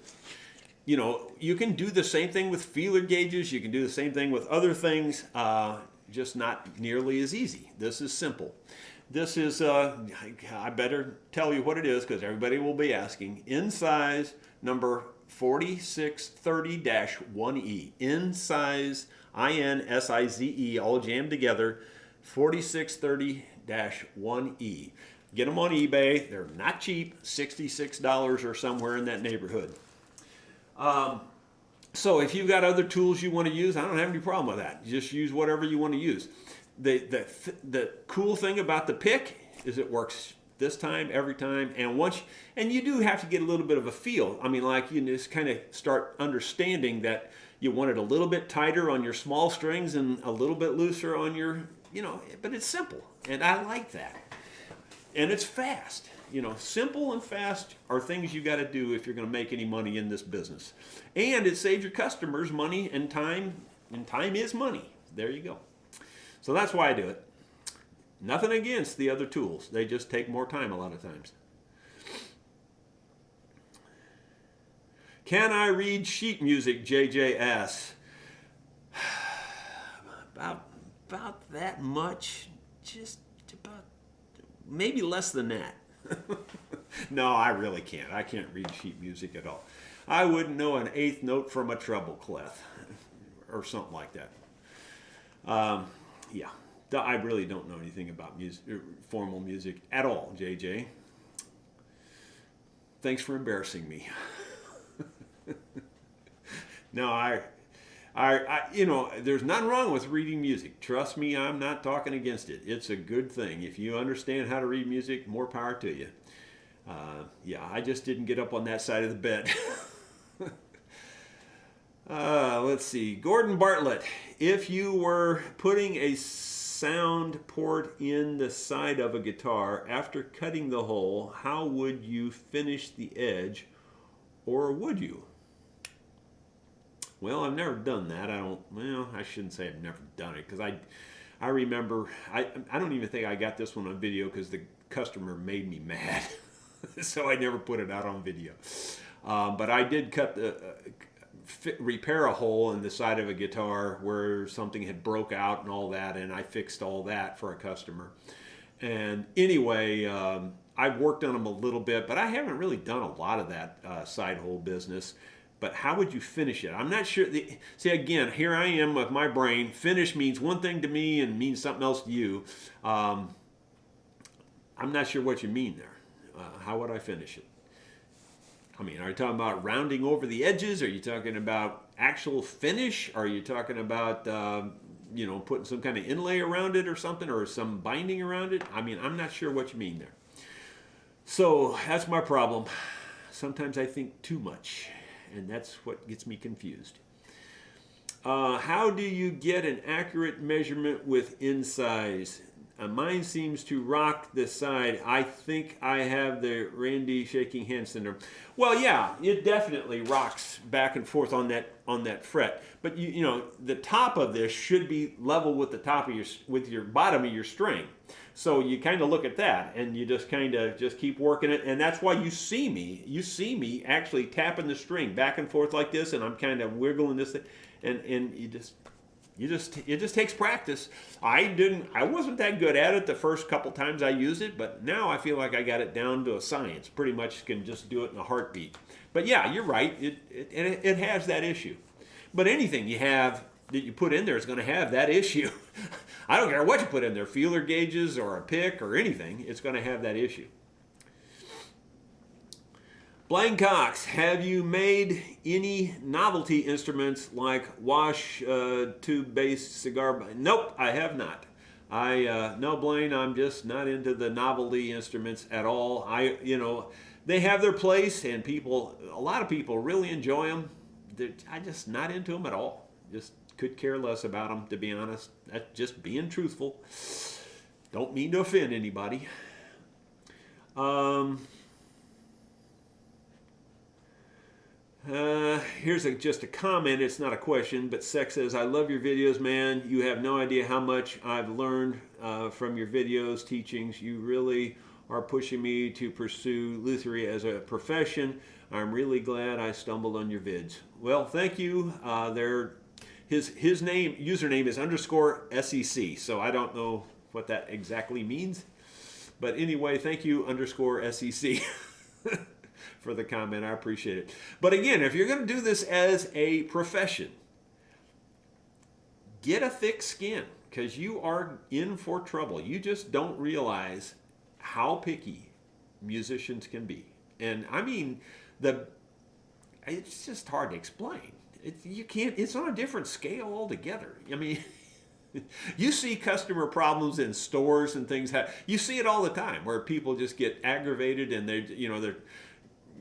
You can do the same thing with feeler gauges. You can do the same thing with other things, just not nearly as easy. This is simple. This is, I better tell you what it is because everybody will be asking. In size number 4630-1E. In size, INSIZE, all jammed together, 4630-1E. Get them on eBay. They're not cheap, $66 or somewhere in that neighborhood. So if you've got other tools you want to use, I don't have any problem with that. You just use whatever you want to use. The cool thing about the pick is it works this time, every time, and you do have to get a little bit of a feel. I mean, like you just kind of start understanding that you want it a little bit tighter on your small strings and a little bit looser on your, but it's simple, and I like that. And it's fast. Simple and fast are things you got to do if you're going to make any money in this business. And it saves your customers money and time is money. There you go. So that's why I do it. Nothing against the other tools. They just take more time a lot of times. Can I read sheet music, JJ asks. About that much. Just about, maybe less than that. No, I really can't. I can't read sheet music at all. I wouldn't know an eighth note from a treble clef or something like that. Yeah, I really don't know anything about music, formal music at all, JJ. Thanks for embarrassing me. No, there's nothing wrong with reading music. Trust me, I'm not talking against it. It's a good thing. If you understand how to read music, more power to you. Yeah, I just didn't get up on that side of the bed. Let's see. Gordon Bartlett, if you were putting a sound port in the side of a guitar after cutting the hole, how would you finish the edge, or would you? Well, I've never done that. I shouldn't say I've never done it, because I remember, I don't even think I got this one on video because the customer made me mad. So I never put it out on video. But I did repair a hole in the side of a guitar where something had broke out and all that, and I fixed all that for a customer. And anyway, I've worked on them a little bit, but I haven't really done a lot of that side hole business. But how would you finish it? I'm not sure. See, again, here I am with my brain. Finish means one thing to me and means something else to you. I'm not sure what you mean there. How would I finish it? I mean, are you talking about rounding over the edges? Are you talking about actual finish? Are you talking about, putting some kind of inlay around it or something, or some binding around it? I mean, I'm not sure what you mean there. So that's my problem. Sometimes I think too much, and that's what gets me confused. How do you get an accurate measurement with in-size? Mine seems to rock the side. I think I have the Randy shaking hand syndrome. Well, yeah, it definitely rocks back and forth on that fret. But the top of this should be level with the top of your bottom of your string. So you kind of look at that, and you just kind of keep working it, and that's why you see me actually tapping the string back and forth like this, and I'm kind of wiggling this thing, and it just takes practice. I wasn't that good at it the first couple times I used it, but now I feel like I got it down to a science. Pretty much can just do it in a heartbeat. But yeah, you're right. It has that issue. But anything you have that you put in there is going to have that issue. I don't care what you put in there, feeler gauges or a pick or anything, it's going to have that issue. Blaine Cox, have you made any novelty instruments like wash, tube-based cigar? Nope, I have not. No, Blaine, I'm just not into the novelty instruments at all. They have their place, and a lot of people really enjoy them. I'm just not into them at all. Just could care less about them, to be honest. That's just being truthful. Don't mean to offend anybody. Here's just a comment. It's not a question, but Sex says, I love your videos, man. You have no idea how much I've learned from your videos, teachings. You really are pushing me to pursue lutherie as a profession. I'm really glad I stumbled on your vids. Well, thank you. His username is _SEC, so I don't know what that exactly means. But anyway, thank you _SEC for the comment. I appreciate it. But again, if you're going to do this as a profession, get a thick skin. because you are in for trouble. You just don't realize how picky musicians can be. And I mean, it's just hard to explain. You can't, it's on a different scale altogether. I mean, you see customer problems in stores and things. You see it all the time where people just get aggravated and they're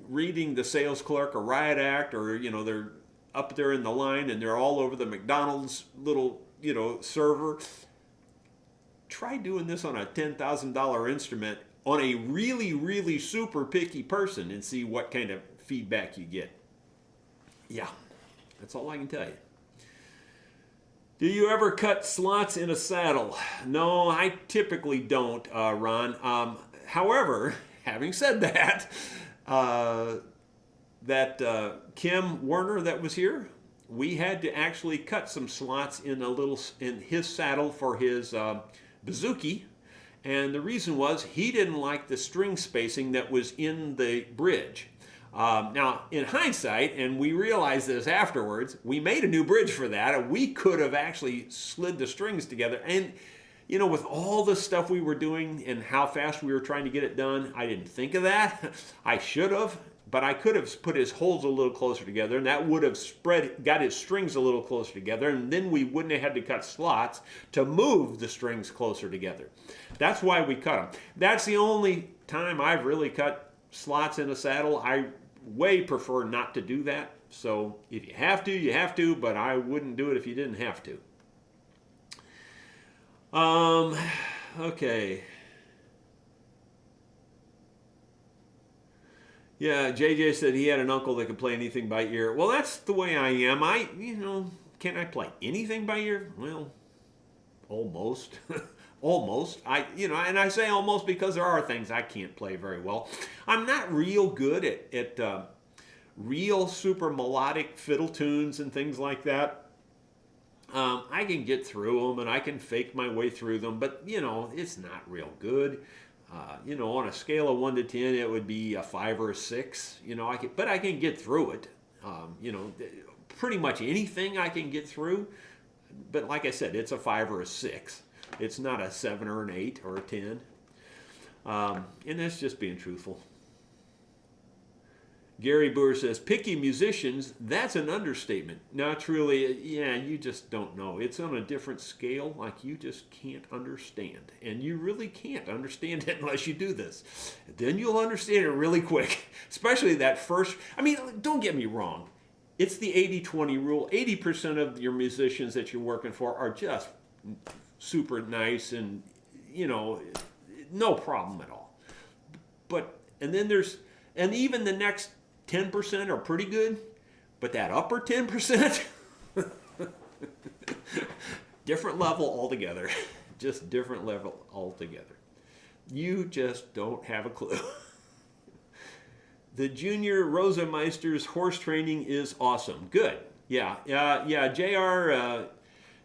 reading the sales clerk a riot act, or they're up there in the line and they're all over the McDonald's little server. Try doing this on a $10,000 instrument on a really, really super picky person and see what kind of feedback you get. Yeah, that's all I can tell you. Do you ever cut slots in a saddle? No, I typically don't, Ron. However, having said that, Kim Werner that was here, we had to actually cut some slots in his saddle for his bouzouki, and the reason was he didn't like the string spacing that was in the bridge. Now, in hindsight, and we realized this afterwards, we made a new bridge for that, and we could have actually slid the strings together. And, with all the stuff we were doing and how fast we were trying to get it done, I didn't think of that. I should have, but I could have put his holes a little closer together, and that would have got his strings a little closer together, and then we wouldn't have had to cut slots to move the strings closer together. That's why we cut them. That's the only time I've really cut slots in a saddle. I way prefer not to do that. So if you have to, you have to, but I wouldn't do it if you didn't have to. Okay. Yeah, JJ said he had an uncle that could play anything by ear. Well, that's the way I am. Can I play anything by ear? Well, almost. Almost. And I say almost because there are things I can't play very well. I'm not real good at real super melodic fiddle tunes and things like that. I can get through them and I can fake my way through them, but it's not real good. On a scale of 1 to 10, it would be a 5 or a 6. But I can get through it. Pretty much anything I can get through. But like I said, it's a 5 or a 6. It's not a 7 or an 8 or a 10. And that's just being truthful. Gary Boer says, picky musicians, that's an understatement. Not really, you just don't know. It's on a different scale, like you just can't understand. And you really can't understand it unless you do this. Then you'll understand it really quick. Especially that first, don't get me wrong. It's the 80-20 rule. 80% of your musicians that you're working for are just super nice and, no problem at all. And even the next 10% are pretty good, but that upper 10%, different level altogether. Just different level altogether. You just don't have a clue. The Junior Rosemeister's horse training is awesome. Good. Yeah, JR,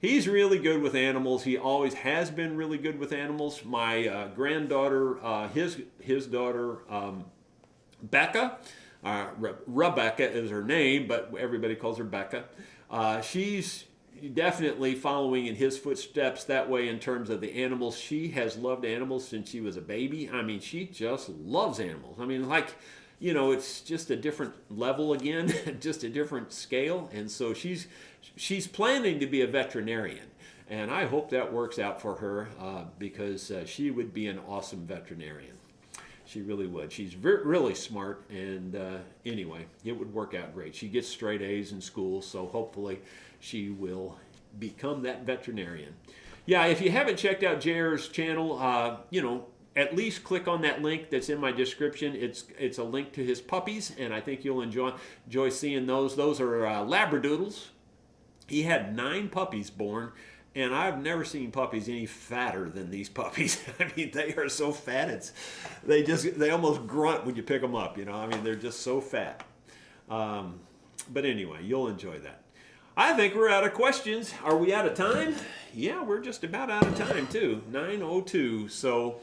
he's really good with animals. He always has been really good with animals. My granddaughter, his daughter, Becca, Rebecca is her name, but everybody calls her Becca. She's definitely following in his footsteps that way in terms of the animals. She has loved animals since she was a baby. She just loves animals. It's just a different level again, just a different scale. And so she's planning to be a veterinarian. And I hope that works out for her because she would be an awesome veterinarian. She really would. She's really smart, and anyway, it would work out great. She gets straight A's in school, so hopefully she will become that veterinarian. Yeah, if you haven't checked out JR's channel, at least click on that link that's in my description. It's a link to his puppies, and I think you'll enjoy seeing those. Those are Labradoodles. He had 9 puppies born. And I've never seen puppies any fatter than these puppies. They are so fat. They almost grunt when you pick them up. They're just so fat. But anyway, you'll enjoy that. I think we're out of questions. Are we out of time? Yeah, we're just about out of time too. 9:02. So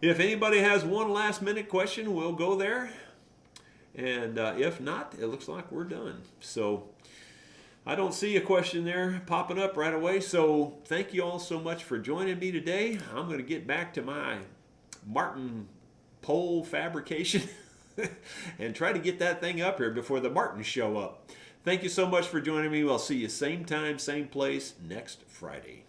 if anybody has one last minute question, we'll go there. And if not, it looks like we're done. So I don't see a question there popping up right away, so thank you all so much for joining me today. I'm going to get back to my Martin pole fabrication and try to get that thing up here before the Martins show up. Thank you so much for joining me. I'll see you same time, same place next Friday.